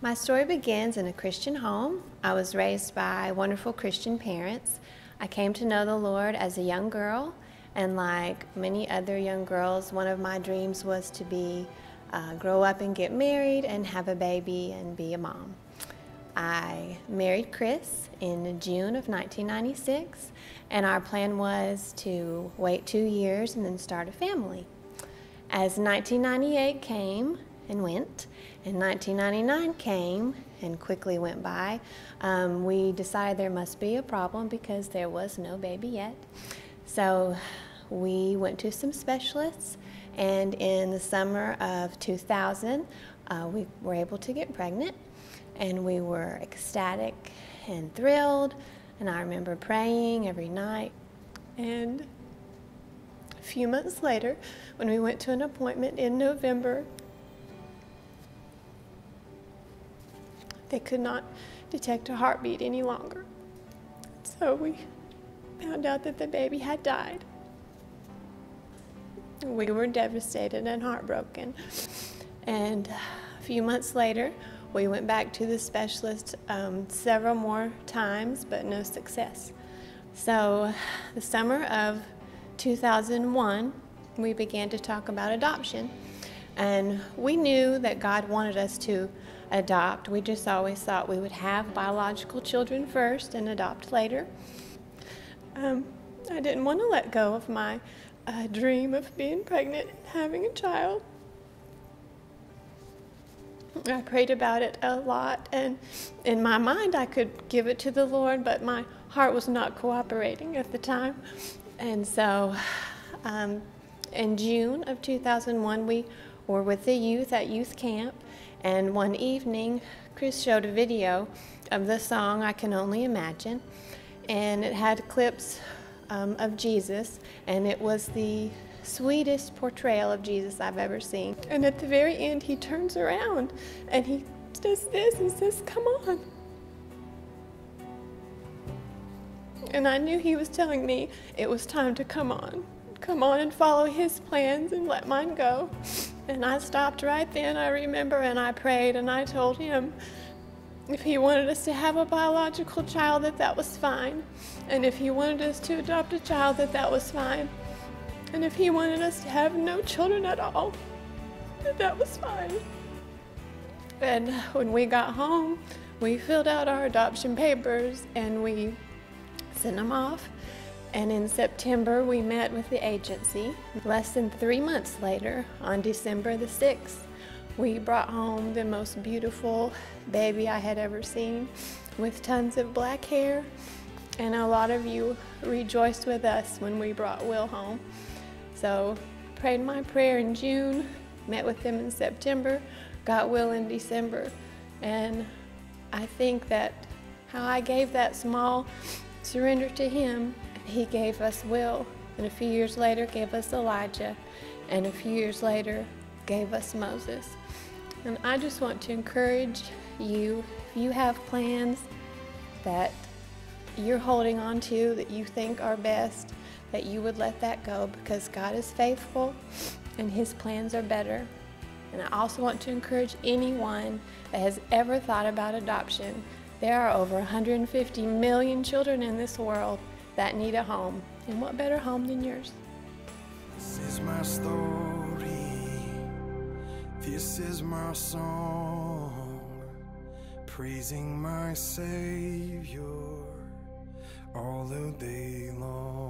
My story begins in a Christian home. I was raised by wonderful Christian parents. I came to know the Lord as a young girl, and like many other young girls, one of my dreams was to grow up and get married and have a baby and be a mom. I married Chris in June of 1996, and our plan was to wait 2 years and then start a family. As 1998 came and went, and 1999 came and quickly went by, we decided there must be a problem because there was no baby yet. So we went to some specialists, and in the summer of 2000, we were able to get pregnant, and we were ecstatic and thrilled, and I remember praying every night. And a few months later, when we went to an appointment in November, they could not detect a heartbeat any longer. So we found out that the baby had died. We were devastated and heartbroken. And a few months later, we went back to the specialist several more times, but no success. So the summer of 2001, we began to talk about adoption. And we knew that God wanted us to adopt. We just always thought we would have biological children first and adopt later. I didn't want to let go of my dream of being pregnant and having a child. I prayed about it a lot, and in my mind I could give it to the Lord, but my heart was not cooperating at the time. And so in June of 2001, we were with the youth at youth camp, and one evening Chris showed a video of the song I Can Only Imagine, and it had clips of Jesus, and it was the sweetest portrayal of Jesus I've ever seen. And at the very end, he turns around and he does this and says, "Come on." And I knew he was telling me it was time to come on and follow his plans and let mine go. And I stopped right then, I remember, and I prayed, and I told him if he wanted us to have a biological child, that was fine. And if he wanted us to adopt a child, that was fine. And if he wanted us to have no children at all, that was fine. And when we got home, we filled out our adoption papers and we sent them off. And in September, we met with the agency. Less than 3 months later, on December the 6th, we brought home the most beautiful baby I had ever seen, with tons of black hair. And a lot of you rejoiced with us when we brought Will home. So prayed my prayer in June, met with them in September, got Will in December. And I think that how I gave that small surrender to him, he gave us Will, and a few years later gave us Elijah, and a few years later gave us Moses. And I just want to encourage you, if you have plans that you're holding on to, that you think are best, that you would let that go, because God is faithful and his plans are better. And I also want to encourage anyone that has ever thought about adoption. There are over 150 million children in this world that need a home. And what better home than yours? This is my story. This is my song. Praising my Savior all the day long.